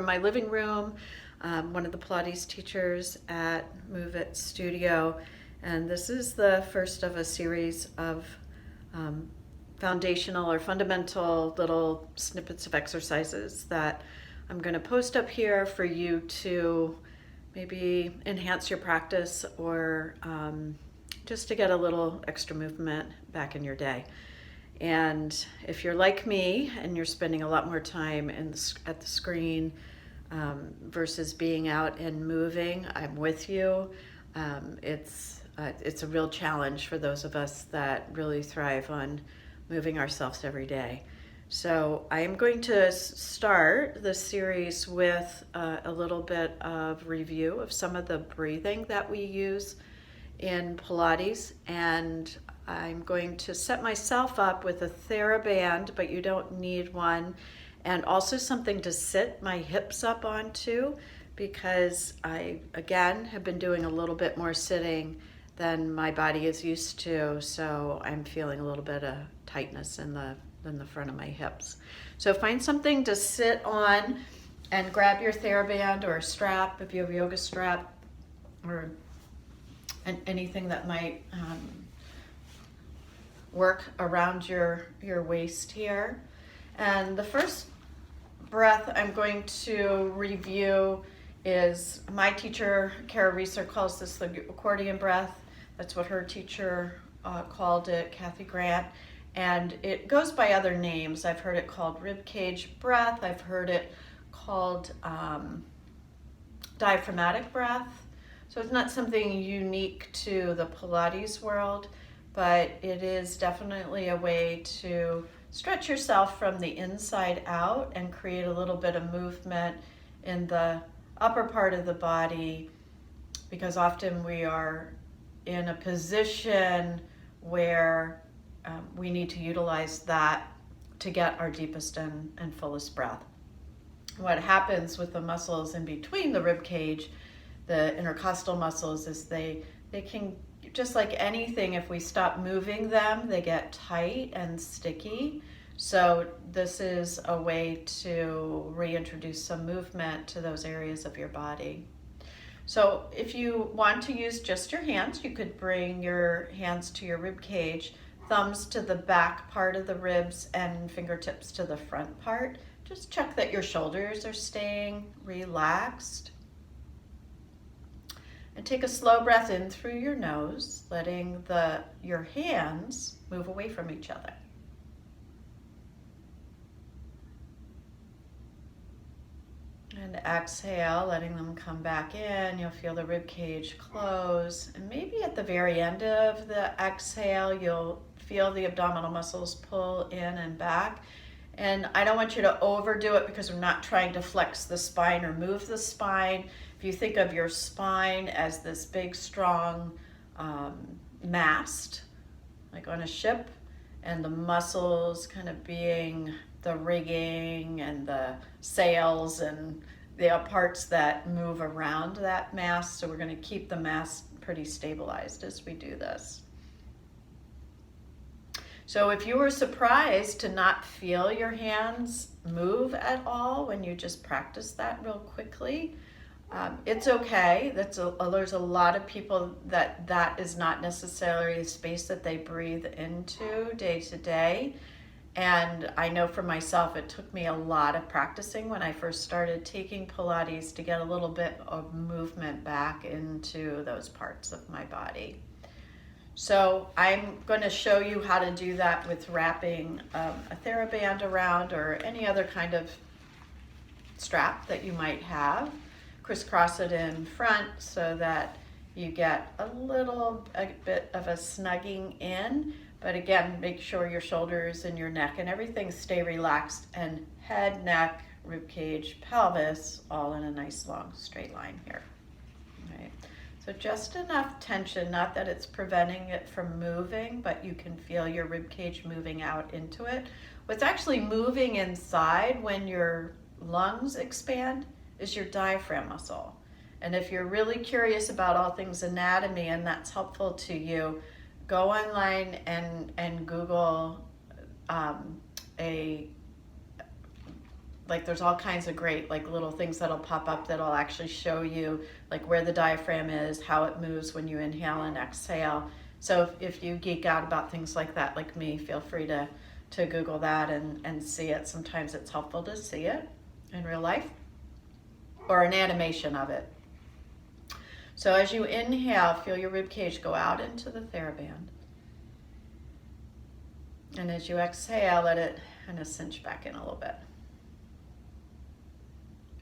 my living room, one of the Pilates teachers at Move It Studio, and this is the first of a series of foundational or fundamental little snippets of exercises that I'm going to post up here for you to maybe enhance your practice or just to get a little extra movement back in your day. And if you're like me and you're spending a lot more time at the screen versus being out and moving, I'm with you. It's a real challenge for those of us that really thrive on moving ourselves every day. So I am going to start this series with a little bit of review of some of the breathing that we use in Pilates, and I'm going to set myself up with a TheraBand, but you don't need one, and also something to sit my hips up onto, because I, again, have been doing a little bit more sitting than my body is used to, so I'm feeling a little bit of tightness in the front of my hips. So find something to sit on and grab your TheraBand or a strap, if you have a yoga strap, or anything that might work around your waist here. And the first breath I'm going to review is, my teacher, Kara Reeser, calls this the accordion breath. That's what her teacher called it, Kathy Grant. And it goes by other names. I've heard it called rib cage breath. I've heard it called diaphragmatic breath. So it's not something unique to the Pilates world, but it is definitely a way to stretch yourself from the inside out and create a little bit of movement in the upper part of the body, because often we are in a position where we need to utilize that to get our deepest and fullest breath. What happens with the muscles in between the rib cage, the intercostal muscles, is they can, just like anything, if we stop moving them, they get tight and sticky. So this is a way to reintroduce some movement to those areas of your body. So if you want to use just your hands, you could bring your hands to your rib cage, thumbs to the back part of the ribs and fingertips to the front part. Just check that your shoulders are staying relaxed. And take a slow breath in through your nose, letting your hands move away from each other. And exhale, letting them come back in. You'll feel the rib cage close. And maybe at the very end of the exhale, you'll feel the abdominal muscles pull in and back. And I don't want you to overdo it, because we're not trying to flex the spine or move the spine. If you think of your spine as this big, strong mast, like on a ship, and the muscles kind of being the rigging and the sails and the parts that move around that mast. So we're going to keep the mast pretty stabilized as we do this. So if you were surprised to not feel your hands move at all when you just practice that real quickly, it's okay. There's a lot of people that is not necessarily a space that they breathe into day to day. And I know for myself, it took me a lot of practicing when I first started taking Pilates to get a little bit of movement back into those parts of my body. So I'm going to show you how to do that with wrapping a TheraBand around, or any other kind of strap that you might have. Crisscross it in front so that you get a bit of a snugging in. But again, make sure your shoulders and your neck and everything stay relaxed, and head, neck, rib cage, pelvis, all in a nice long straight line here. All right. So just enough tension, not that it's preventing it from moving, but you can feel your rib cage moving out into it. What's actually moving inside when your lungs expand is your diaphragm muscle. And if you're really curious about all things anatomy and that's helpful to you, go online and Google a like there's all kinds of great like little things that'll pop up that'll actually show you like where the diaphragm is, how it moves when you inhale and exhale. So if you geek out about things like that, like me, feel free to Google that and see it. Sometimes it's helpful to see it in real life or an animation of it. So as you inhale, feel your rib cage go out into the TheraBand. And as you exhale, let it kind of cinch back in a little bit.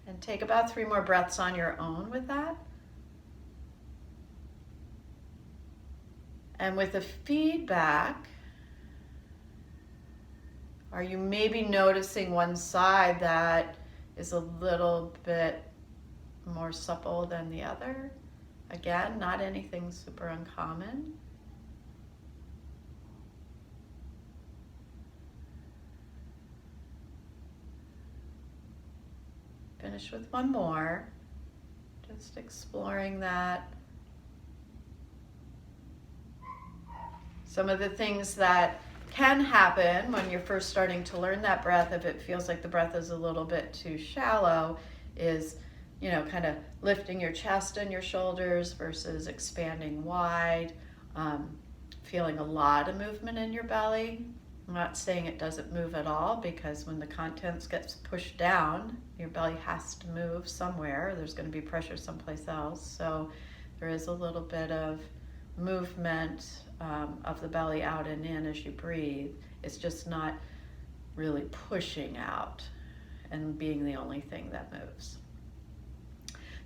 And take about 3 more breaths on your own with that. And with the feedback, are you maybe noticing one side that is a little bit more supple than the other? Again, not anything super uncommon. Finish with one more. Just exploring that. Some of the things that can happen when you're first starting to learn that breath, if it feels like the breath is a little bit too shallow, is, you know, kind of lifting your chest and your shoulders versus expanding wide, feeling a lot of movement in your belly. I'm not saying it doesn't move at all, because when the contents gets pushed down, your belly has to move somewhere. There's going to be pressure someplace else. So there is a little bit of movement of the belly out and in as you breathe. It's just not really pushing out and being the only thing that moves.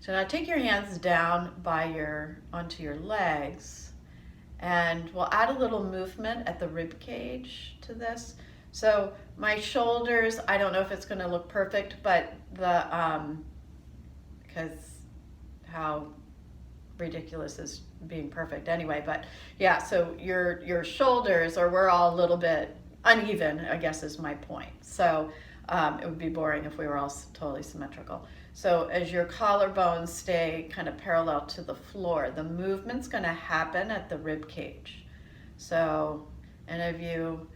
So now take your hands down onto your legs, and we'll add a little movement at the rib cage to this. So my shoulders, I don't know if it's going to look perfect, but because how ridiculous is being perfect anyway, but yeah, so your shoulders, or we're all a little bit uneven, I guess is my point. So it would be boring if we were all totally symmetrical. So as your collarbones stay kind of parallel to the floor, the movement's going to happen at the rib cage. So any of you,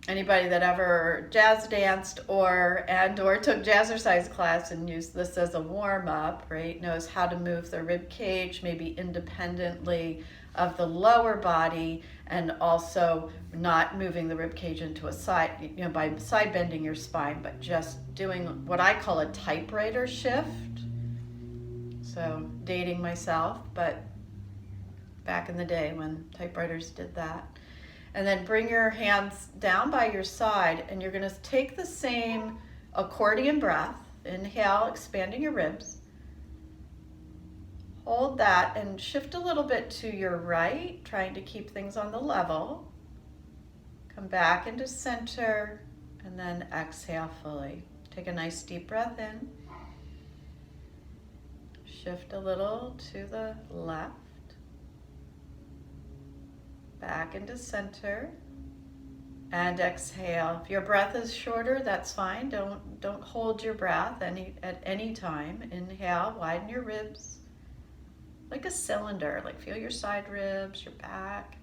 anybody that ever jazz danced or took jazzercise class and used this as a warm-up, right, knows how to move the rib cage maybe independently of the lower body, and also not moving the rib cage into a side, you know, by side bending your spine, but just doing what I call a typewriter shift. So dating myself, but back in the day when typewriters did that. And then bring your hands down by your side, and you're going to take the same accordion breath. Inhale, expanding your ribs. Hold that and shift a little bit to your right, trying to keep things on the level. Come back into center, and then exhale fully. Take a nice deep breath in. Shift a little to the left. Back into center, and exhale. If your breath is shorter, that's fine. Don't hold your breath at any time. Inhale, widen your ribs like a cylinder. Like feel your side ribs, your back.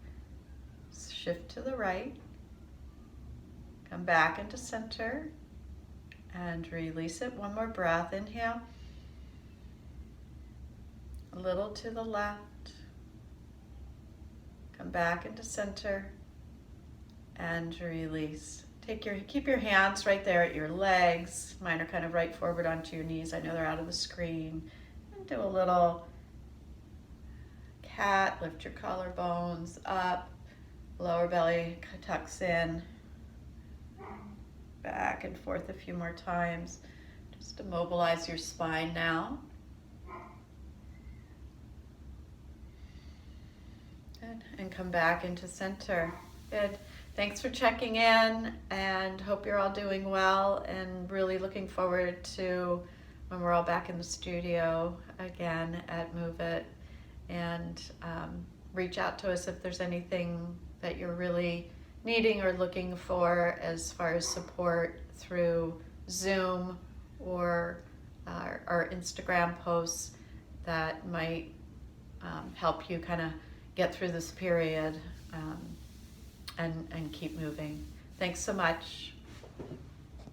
Shift to the right. Come back into center and release it. One more breath. Inhale. A little to the left. Come back into center and release. Keep your hands right there at your legs. Mine are kind of right forward onto your knees. I know they're out of the screen. And do a little cat. Lift your collarbones up. Lower belly tucks in. Back and forth a few more times. Just immobilize your spine now. And come back into center. Good. Thanks for checking in, and hope you're all doing well, and really looking forward to when we're all back in the studio again at Move It. And reach out to us if there's anything that you're really needing or looking for as far as support through Zoom or our Instagram posts that might help you kind of get through this period and keep moving. Thanks so much.